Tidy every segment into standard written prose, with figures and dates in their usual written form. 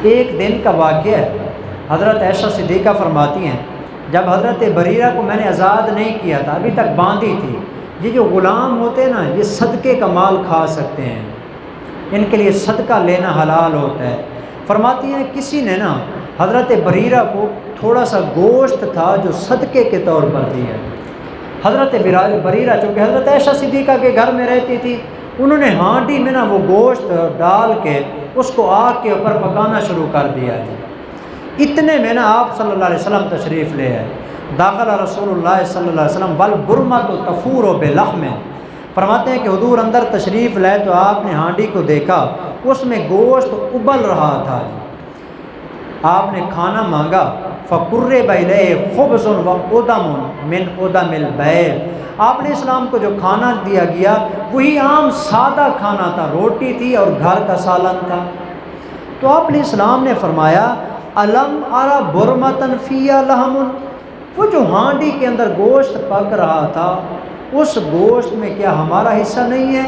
ایک دن کا واقعہ ہے، حضرت عائشہ صدیقہ فرماتی ہیں جب حضرت بریرہ کو میں نے آزاد نہیں کیا تھا، ابھی تک باندھی تھی، یہ جو غلام ہوتے ہیں نا یہ صدقے کا مال کھا سکتے ہیں، ان کے لیے صدقہ لینا حلال ہوتا ہے۔ فرماتی ہیں کسی نے نا حضرت بریرہ کو تھوڑا سا گوشت تھا جو صدقے کے طور پر دیا۔ حضرت بریرہ چونکہ حضرت عائشہ صدیقہ کے گھر میں رہتی تھی، انہوں نے ہانڈی میں نا وہ گوشت ڈال کے اس کو آگ کے اوپر پکانا شروع کر دیا جی۔ اتنے میں نا آپ صلی اللہ علیہ وسلم تشریف لے آئے، داخل رسول اللہ صلی اللہ علیہ وسلم والبرمۃ تفور بلحم، فرماتے ہیں کہ حضور اندر تشریف لائے تو آپ نے ہانڈی کو دیکھا، اس میں گوشت ابل رہا تھا جی۔ آپ نے کھانا مانگا، فقرب الیہ خبز وادم من ادم البیر، آپ نے اسلام کو جو کھانا دیا گیا وہی عام سادہ کھانا تھا، روٹی تھی اور گھر کا سالن تھا۔ تو آپ نے اسلام نے فرمایا الم ارا برمتن فیہا لحم، وہ جو ہانڈی کے اندر گوشت پک رہا تھا اس گوشت میں کیا ہمارا حصہ نہیں ہے؟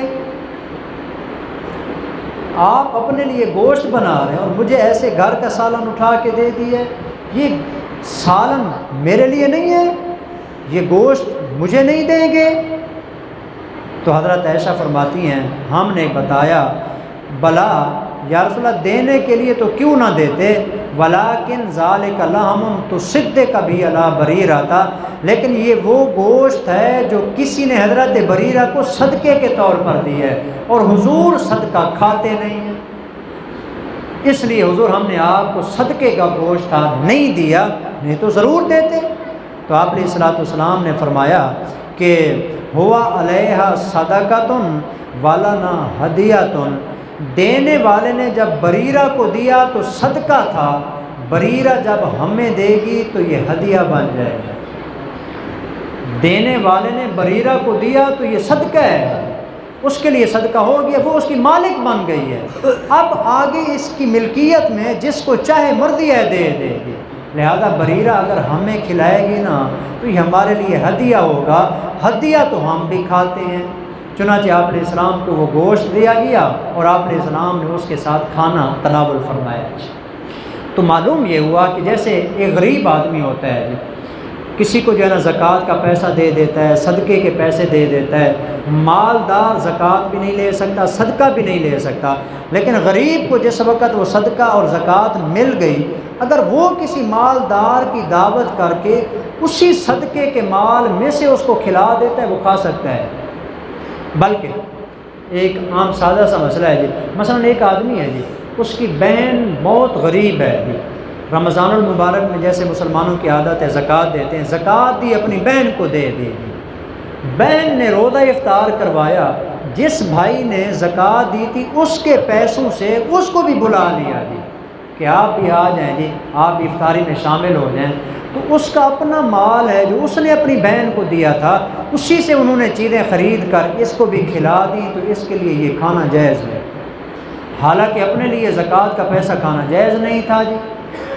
آپ اپنے لیے گوشت بنا رہے ہیں اور مجھے ایسے گھر کا سالن اٹھا کے دے دیے، یہ سالن میرے لیے نہیں ہے، یہ گوشت مجھے نہیں دیں گے؟ تو حضرت عائشہ فرماتی ہیں ہم نے بتایا بلا یا رسول اللہ دینے کے لیے تو کیوں نہ دیتے، ولیکن ذالک لحم تصدق بہ علی بریرہ تھا، لیکن یہ وہ گوشت ہے جو کسی نے حضرت بریرہ کو صدقے کے طور پر دی ہے اور حضور صدقہ کھاتے نہیں ہیں، اس لیے حضور ہم نے آپ کو صدقے کا گوشت نہیں دیا، نہیں تو ضرور دیتے۔ تو آپ علیہ الصلوۃ والسلام نے فرمایا کہ ہوا علیہ صدقۃ ولنا ہدیۃ، دینے والے نے جب بریرہ کو دیا تو صدقہ تھا، بریرہ جب ہمیں دے گی تو یہ ہدیہ بن جائے گا۔ دینے والے نے بریرہ کو دیا تو یہ صدقہ ہے، اس کے لیے صدقہ ہو گیا، وہ اس کی مالک بن گئی ہے، اب آگے اس کی ملکیت میں جس کو چاہے مرضی ہے دے دے گی، لہذا بریرہ اگر ہمیں کھلائے گی نا تو یہ ہمارے لیے ہدیہ ہوگا، ہدیہ تو ہم بھی کھاتے ہیں۔ چنانچہ آپ علیہ السلام کو وہ گوشت دیا گیا اور آپ علیہ السلام نے اس کے ساتھ کھانا تناول فرمایا۔ تو معلوم یہ ہوا کہ جیسے ایک غریب آدمی ہوتا ہے، کسی کو جو ہے نا زکوٰۃ کا پیسہ دے دیتا ہے، صدقے کے پیسے دے دیتا ہے، مالدار زکوٰۃ بھی نہیں لے سکتا، صدقہ بھی نہیں لے سکتا، لیکن غریب کو جس وقت وہ صدقہ اور زکوٰۃ مل گئی، اگر وہ کسی مالدار کی دعوت کر کے اسی صدقے کے مال میں سے اس کو کھلا دیتا ہے وہ کھا سکتا ہے۔ بلکہ ایک عام سادہ سا مسئلہ ہے جی، مثلا ایک آدمی ہے جی، اس کی بہن بہت غریب ہے جی، رمضان المبارک میں جیسے مسلمانوں کی عادت ہے زکوٰۃ دیتے ہیں، زکوٰۃ دی اپنی بہن کو دے دی، بہن نے روزہ افطار کروایا، جس بھائی نے زکوٰۃ دی تھی اس کے پیسوں سے اس کو بھی بلا لیا جی کہ آپ بھی آ جائیں جی، آپ بھی افطاری میں شامل ہو جائیں، تو اس کا اپنا مال ہے جو اس نے اپنی بہن کو دیا تھا، اسی سے انہوں نے چیزیں خرید کر اس کو بھی کھلا دی، تو اس کے لیے یہ کھانا جائز ہے، حالانکہ اپنے لیے زکوٰۃ کا پیسہ کھانا جائز نہیں تھا جی،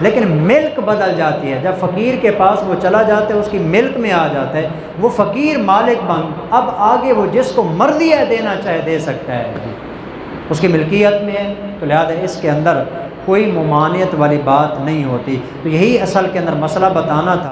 لیکن ملک بدل جاتی ہے، جب فقیر کے پاس وہ چلا جاتا ہے اس کی ملک میں آ جاتا ہے، وہ فقیر مالک بن، اب آگے وہ جس کو مرضی ہے دینا چاہے دے سکتا ہے، اس کی ملکیت میں ہے، تو لہذا اس کے اندر کوئی ممانعت والی بات نہیں ہوتی۔ تو یہی اصل کے اندر مسئلہ بتانا تھا۔